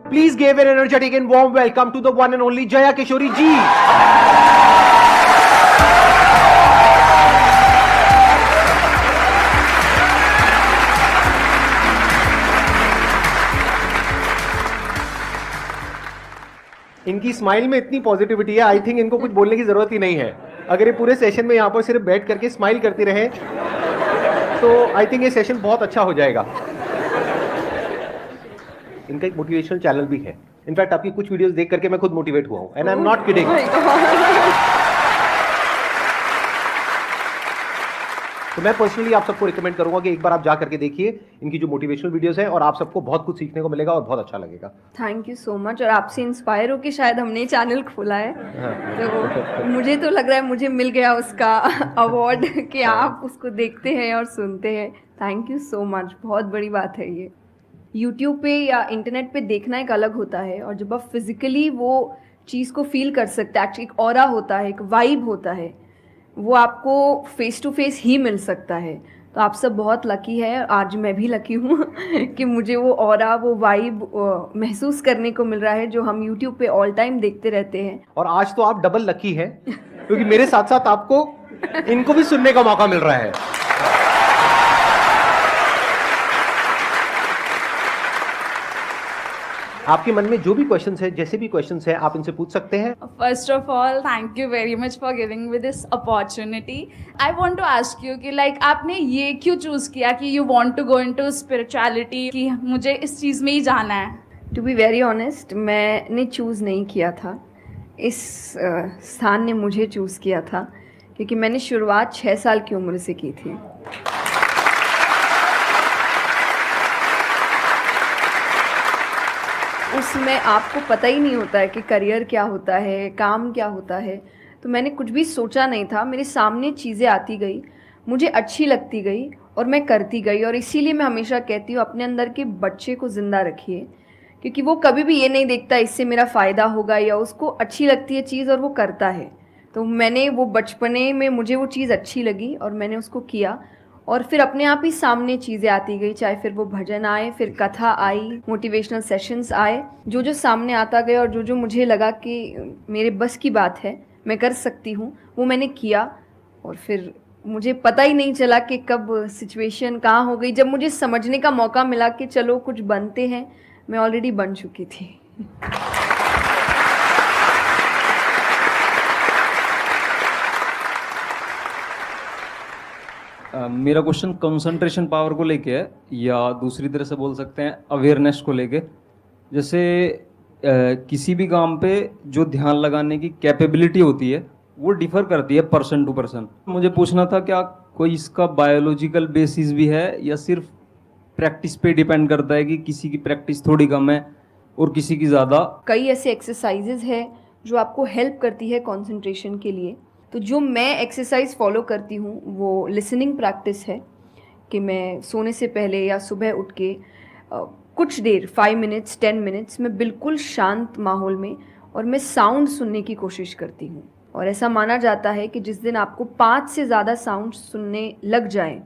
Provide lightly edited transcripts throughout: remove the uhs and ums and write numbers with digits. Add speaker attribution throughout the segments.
Speaker 1: Please give an energetic and warm welcome to the one and only Jaya Kishori ji. इनकी smile में इतनी positivity है, I think इनको कुछ बोलने की जरूरत ही नहीं है. अगर ये पूरे सेशन में यहाँ पर सिर्फ बैठ करके स्माइल करती रहे तो आई थिंक ये सेशन बहुत अच्छा हो जाएगा. इनका एक मोटिवेशनल चैनल भी है. इनफैक्ट आपकी कुछ वीडियोस देख करके मैं खुद मोटिवेट हुआ हूं, and I am not kidding. तो मैं पर्सनली आप सबको रिकमेंड करूंगा कि एक बार आप जा करके देखिए इनकी जो मोटिवेशनल वीडियोस हैं, और आप सबको बहुत कुछ सीखने को मिलेगा और बहुत अच्छा लगेगा.
Speaker 2: Thank you so much. और आपसे इंस्पायर होकर शायद हमने चैनल खोला है. तो मुझे तो लग रहा है मुझे मिल गया उसका अवार्ड कि आप उसको देखते हैं और सुनते हैं. Thank you so much. बहुत बड़ी बात है ये. यूट्यूब पे या इंटरनेट पे देखना एक अलग होता है, और जब आप फिजिकली वो चीज़ को फील कर सकते हैं, एक्चुअली एक ऑरा होता है, एक वाइब होता है, वो आपको फेस टू फेस ही मिल सकता है. तो आप सब बहुत लकी है. आज मैं भी लकी हूँ कि मुझे वो ऑरा, वो वाइब महसूस करने को मिल रहा है जो हम यूट्यूब पे ऑल टाइम देखते रहते हैं.
Speaker 1: और आज तो आप डबल लकी हैं क्योंकि मेरे साथ साथ आपको इनको भी सुनने का मौका मिल रहा है. आपके मन में जो भी क्वेश्चंस है, जैसे भी क्वेश्चंस है, आप इनसे पूछ सकते हैं.
Speaker 3: First of all, thank you very much for giving me this opportunity. I want to ask you कि like आपने ये क्यों चूज किया कि you want to go into spirituality, कि मुझे इस चीज़ में ही जाना है.
Speaker 2: टू बी वेरी ऑनेस्ट, मैंने चूज़ नहीं किया था. इस स्थान ने मुझे चूज़ किया था, क्योंकि मैंने शुरुआत 6 साल की उम्र से की थी. उसमें आपको पता ही नहीं होता है कि करियर क्या होता है, काम क्या होता है. तो मैंने कुछ भी सोचा नहीं था. मेरे सामने चीज़ें आती गई, मुझे अच्छी लगती गई और मैं करती गई. और इसीलिए मैं हमेशा कहती हूँ अपने अंदर के बच्चे को ज़िंदा रखिए, क्योंकि वो कभी भी ये नहीं देखता इससे मेरा फ़ायदा होगा, या उसको अच्छी लगती है चीज़ और वो करता है. तो मैंने वो बचपने में मुझे वो चीज़ अच्छी लगी और मैंने उसको किया, और फिर अपने आप ही सामने चीज़ें आती गई. चाहे फिर वो भजन आए, फिर कथा आई, मोटिवेशनल सेशंस आए, जो जो सामने आता गया और जो जो मुझे लगा कि मेरे बस की बात है, मैं कर सकती हूँ, वो मैंने किया. और फिर मुझे पता ही नहीं चला कि कब सिचुएशन कहाँ हो गई. जब मुझे समझने का मौका मिला कि चलो कुछ बनते हैं, मैं ऑलरेडी बन चुकी थी.
Speaker 4: मेरा क्वेश्चन कंसंट्रेशन पावर को लेके है, या दूसरी तरह से बोल सकते हैं अवेयरनेस को लेके. जैसे किसी भी काम पे जो ध्यान लगाने की कैपेबिलिटी होती है वो डिफर करती है पर्सन टू पर्सन. मुझे पूछना था क्या कोई इसका बायोलॉजिकल बेसिस भी है, या सिर्फ प्रैक्टिस पे डिपेंड करता है कि किसी की प्रैक्टिस थोड़ी कम है और किसी की ज़्यादा.
Speaker 2: कई ऐसे एक्सरसाइजेज है जो आपको हेल्प करती है कंसंट्रेशन के लिए. तो जो मैं एक्सरसाइज फॉलो करती हूँ वो लिसनिंग प्रैक्टिस है, कि मैं सोने से पहले या सुबह उठ के कुछ देर 5 मिनट्स 10 मिनट्स मैं बिल्कुल शांत माहौल में और मैं साउंड सुनने की कोशिश करती हूँ. और ऐसा माना जाता है कि जिस दिन आपको 5 से ज़्यादा साउंड सुनने लग जाए,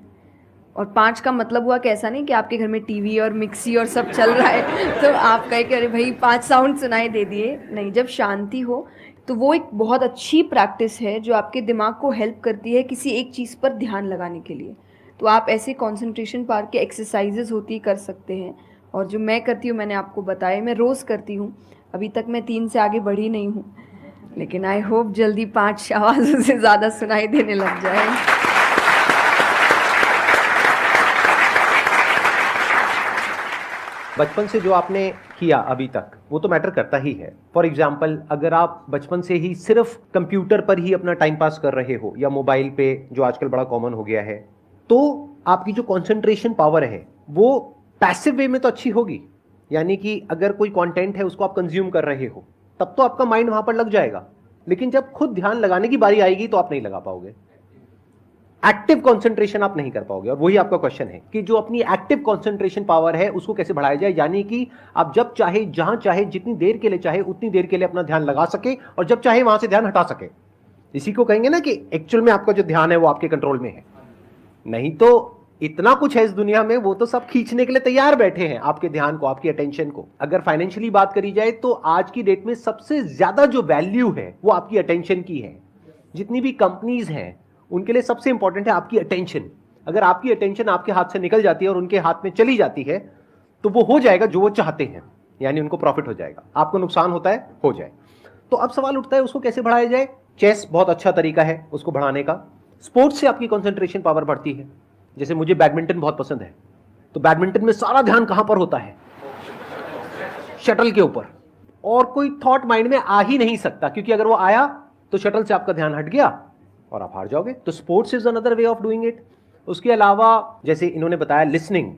Speaker 2: और 5 का मतलब हुआ कि ऐसा नहीं कि आपके घर में टीवी और मिक्सी और सब चल रहा है तो आप कहे कि अरे भाई 5 साउंड सुनाई दे दिए. नहीं, जब शांति हो तो वो एक बहुत अच्छी प्रैक्टिस है जो आपके दिमाग को हेल्प करती है किसी एक चीज़ पर ध्यान लगाने के लिए. तो आप ऐसे कंसंट्रेशन पावर के एक्सरसाइजेज होती कर सकते हैं. और जो मैं करती हूँ मैंने आपको बताया, मैं रोज़ करती हूँ. अभी तक मैं 3 से आगे बढ़ी नहीं हूँ, लेकिन आई होप जल्दी 5 आवाज़ों से ज़्यादा सुनाई देने लग जाए.
Speaker 1: बचपन से जो आपने किया अभी तक वो तो मैटर करता ही है. फॉर एग्जाम्पल, अगर आप बचपन से ही सिर्फ कंप्यूटर पर ही अपना टाइम पास कर रहे हो या मोबाइल पे, जो आजकल बड़ा कॉमन हो गया है, तो आपकी जो कंसंट्रेशन पावर है वो पैसिव वे में तो अच्छी होगी. यानी कि अगर कोई कंटेंट है उसको आप कंज्यूम कर रहे हो तब तो आपका माइंड वहां पर लग जाएगा, लेकिन जब खुद ध्यान लगाने की बारी आएगी तो आप नहीं लगा पाओगे. एक्टिव कंसंट्रेशन आप नहीं कर पाओगे. और वही आपका क्वेश्चन है कि जो अपनी एक्टिव कंसंट्रेशन पावर है उसको कैसे बढ़ाया जाए. यानी कि आप जब चाहे, जहां चाहे, जितनी देर के लिए चाहे उतनी देर के लिए अपना ध्यान लगा सके, और जब चाहे वहां से ध्यान हटा सके. इसी को कहेंगे ना कि एक्चुअल में आपका जो ध्यान है वो आपके कंट्रोल में है. नहीं तो इतना कुछ है इस दुनिया में, वो तो सब खींचने के लिए तैयार बैठे हैं आपके ध्यान को, आपकी अटेंशन को। अगर फाइनेंशियली बात करी जाए तो आज की डेट में सबसे ज्यादा जो वैल्यू है वो आपकी अटेंशन की है। जितनी भी कंपनीज हैं उनके लिए सबसे इंपॉर्टेंट है आपकी अटेंशन। अगर आपकी अटेंशन आपके हाथ से निकल जाती है और उनके हाथ में चली जाती है तो वो हो जाएगा जो वो चाहते हैं, यानी उनको प्रॉफिट हो जाएगा, आपको नुकसान होता है हो जाए। तो अब सवाल उठता है उसको कैसे बढ़ाया जाए। चेस बहुत अच्छा तरीका है उसको बढ़ाने का। स्पोर्ट्स से आपकी कंसंट्रेशन पावर बढ़ती है। जैसे मुझे बैडमिंटन बहुत पसंद है, तो बैडमिंटन में सारा ध्यान कहां पर होता है, शटल के ऊपर, और कोई थॉट माइंड में आ ही नहीं सकता, क्योंकि अगर वो आया तो शटल से आपका ध्यान हट गया और आप हार जाओगे। तो sports is another way of doing it. उसके अलावा जैसे इन्होंने बताया लिसनिंग,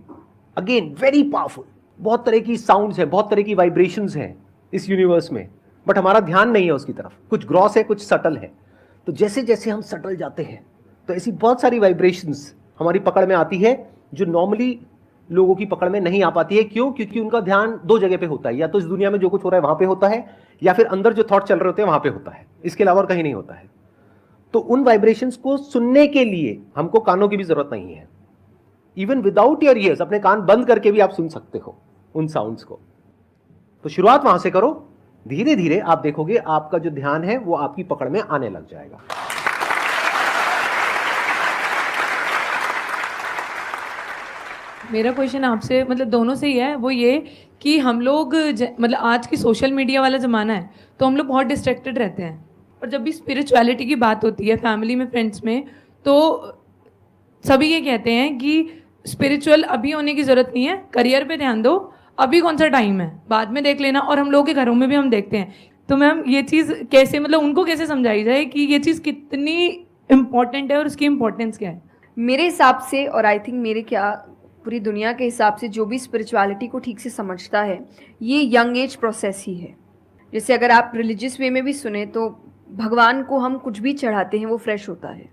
Speaker 1: अगेन वेरी पावरफुल। बहुत तरह की साउंड्स हैं, बहुत तरह की वाइब्रेशंस हैं इस यूनिवर्स में, बट हमारा ध्यान नहीं है उसकी तरफ। कुछ ग्रॉस है, कुछ सटल है। तो जैसे जैसे हम सटल जाते हैं तो ऐसी बहुत सारी वाइब्रेशंस हमारी पकड़ में आती है जो नॉर्मली लोगों की पकड़ में नहीं आ पाती है। क्यों? क्योंकि उनका ध्यान दो जगह पे होता है, या तो इस दुनिया में जो कुछ हो रहा है वहां पे होता है, या फिर अंदर जो थॉट चल रहे होते हैं वहां पे होता है। इसके अलावा और कहीं नहीं होता है। तो उन वाइब्रेशंस को सुनने के लिए हमको कानों की भी जरूरत नहीं है। इवन विदाउट योर ईयर्स, अपने कान बंद करके भी आप सुन सकते हो उन साउंड्स को। तो शुरुआत वहां से करो, धीरे धीरे आप देखोगे आपका जो ध्यान है वो आपकी पकड़ में आने लग जाएगा।
Speaker 5: मेरा क्वेश्चन आपसे मतलब दोनों से ही है, वो ये कि हम लोग मतलब आज की सोशल मीडिया वाला ज़माना है तो हम लोग बहुत डिस्ट्रैक्टेड रहते हैं, और जब भी स्पिरिचुअलिटी की बात होती है फैमिली में, फ्रेंड्स में, तो सभी ये कहते हैं कि स्पिरिचुअल अभी होने की ज़रूरत नहीं है, करियर पे ध्यान दो, अभी कौन सा टाइम है, बाद में देख लेना। और हम लोगों के घरों में भी हम देखते हैं। तो मैम ये चीज़ कैसे, मतलब उनको कैसे समझाई जाए कि ये चीज़ कितनी इम्पॉर्टेंट है और उसकी इम्पोर्टेंस क्या है?
Speaker 2: मेरे हिसाब से, और आई थिंक मेरे क्या पूरी दुनिया के हिसाब से, जो भी स्पिरिचुअलिटी को ठीक से समझता है ये यंग एज प्रोसेस ही है। जैसे अगर आप रिलीजियस वे में भी सुने तो भगवान को हम कुछ भी चढ़ाते हैं वो फ्रेश होता है,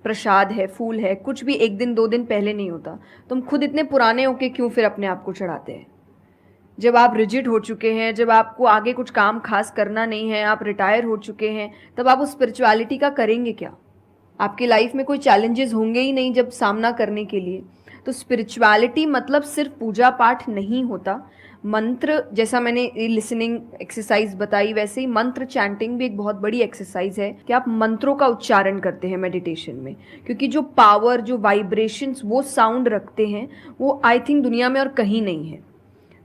Speaker 2: प्रसाद है, फूल है, कुछ भी एक दिन दो दिन पहले नहीं होता। तो हम खुद इतने पुराने होके क्यों फिर अपने आप को चढ़ाते हैं? जब आप रिजिड हो चुके हैं, जब आपको आगे कुछ काम खास करना नहीं है, आप रिटायर हो चुके हैं, तब आप उस स्पिरिचुअलिटी का करेंगे क्या? आपकी लाइफ में कोई चैलेंजेस होंगे ही नहीं जब सामना करने के लिए। तो स्पिरिचुअलिटी मतलब सिर्फ पूजा पाठ नहीं होता। मंत्र, जैसा मैंने लिसनिंग एक्सरसाइज बताई, वैसे ही मंत्र चैंटिंग भी एक बहुत बड़ी एक्सरसाइज है कि आप मंत्रों का उच्चारण करते हैं मेडिटेशन में, क्योंकि जो पावर, जो वाइब्रेशंस वो साउंड रखते हैं वो आई थिंक दुनिया में और कहीं नहीं है।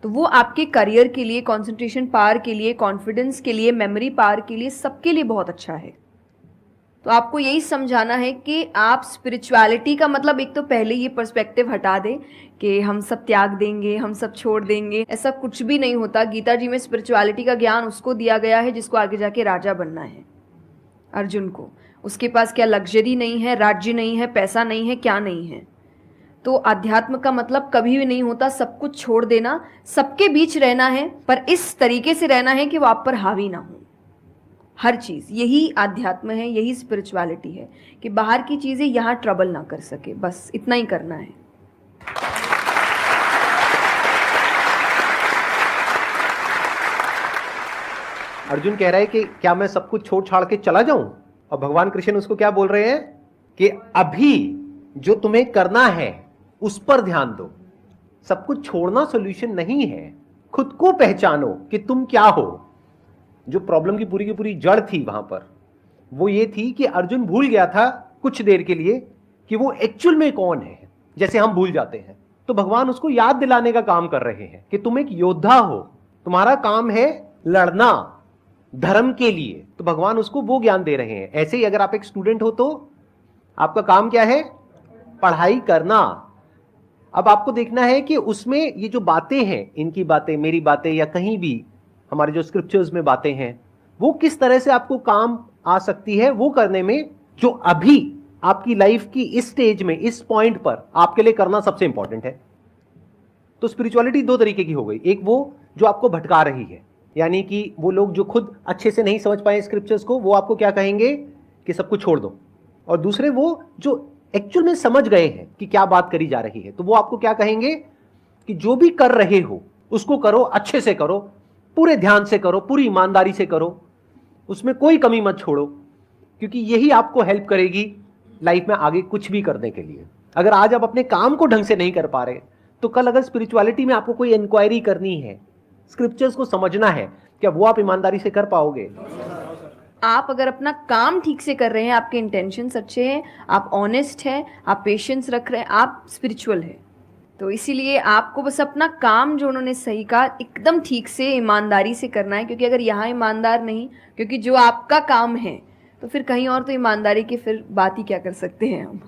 Speaker 2: तो वो आपके करियर के लिए, कंसंट्रेशन पावर के लिए, कॉन्फिडेंस के लिए, मेमोरी पावर के लिए, सबके लिए बहुत अच्छा है। तो आपको यही समझाना है कि आप स्पिरिचुअलिटी का मतलब एक तो पहले ये पर्सपेक्टिव हटा दें कि हम सब त्याग देंगे, हम सब छोड़ देंगे। ऐसा कुछ भी नहीं होता। गीता जी में स्पिरिचुअलिटी का ज्ञान उसको दिया गया है जिसको आगे जाके राजा बनना है। अर्जुन को, उसके पास क्या लग्जरी नहीं है, राज्य नहीं है, पैसा नहीं है, क्या नहीं है। तो अध्यात्म का मतलब कभी भी नहीं होता सब कुछ छोड़ देना, सबके बीच रहना है, पर इस तरीके से रहना है कि वो आप पर हावी ना हो। हर चीज़, यही आध्यात्म है, यही स्पिरिचुअलिटी है कि बाहर की चीज़ें यहाँ ट्रबल ना कर सके, बस इतना ही करना है।
Speaker 1: अर्जुन कह रहा है कि क्या मैं सब कुछ छोड़ छाड़ के चला जाऊं? और भगवान कृष्ण उसको क्या बोल रहे हैं कि अभी जो तुम्हें करना है उस पर ध्यान दो। सब कुछ छोड़ना सॉल्यूशन नहीं है। खुद को पहचानो कि तुम क्या हो। जो प्रॉब्लम की पूरी जड़ थी वहां पर वो ये थी कि अर्जुन भूल गया था कुछ देर के लिए कि वो एक्चुअल में कौन है, जैसे हम भूल जाते हैं। तो भगवान उसको याद दिलाने का काम कर रहे हैं कि तुम एक योद्धा हो, तुम्हारा काम है लड़ना धर्म के लिए। तो भगवान उसको वो ज्ञान दे रहे हैं। ऐसे ही अगर आप एक स्टूडेंट हो तो आपका काम क्या है? पढ़ाई करना। अब आपको देखना है कि उसमें ये जो बातें हैं, इनकी बातें, मेरी बातें, या कहीं भी हमारे जो स्क्रिप्चर्स में बातें हैं, वो किस तरह से आपको काम आ सकती है वो करने में, जो अभी आपकी लाइफ की इस स्टेज में, इस पॉइंट पर आपके लिए करना सबसे इंपॉर्टेंट है। तो स्पिरिचुअलिटी दो तरीके की हो गई। एक वो जो आपको भटका रही है, यानी कि वो लोग जो खुद अच्छे से नहीं समझ पाए स्क्रिप्चर्स को, वो आपको क्या कहेंगे कि सब कुछ छोड़ दो। और दूसरे वो जो एक्चुअल में समझ गए हैं कि क्या बात करी जा रही है, तो वो आपको क्या कहेंगे कि जो भी कर रहे हो उसको करो, अच्छे से करो, पूरे ध्यान से करो, पूरी ईमानदारी से करो, उसमें कोई कमी मत छोड़ो, क्योंकि यही आपको हेल्प करेगी लाइफ में आगे कुछ भी करने के लिए। अगर आज आप अपने काम को ढंग से नहीं कर पा रहे, तो कल अगर स्पिरिचुअलिटी में आपको कोई इंक्वायरी करनी है, स्क्रिप्चर्स को समझना है, क्या वो आप ईमानदारी से कर पाओगे?
Speaker 2: आप अगर अपना काम ठीक से कर रहे हैं, आपके इंटेंशंस अच्छे हैं, आप ऑनेस्ट हैं, आप पेशेंस रख रहे हैं, आप स्पिरिचुअल हैं। तो इसीलिए आपको बस अपना काम, जो उन्होंने सही कहा, एकदम ठीक से ईमानदारी से करना है। क्योंकि अगर यहाँ ईमानदार नहीं, क्योंकि जो आपका काम है, तो फिर कहीं और तो ईमानदारी की फिर बात ही क्या कर सकते हैं हम।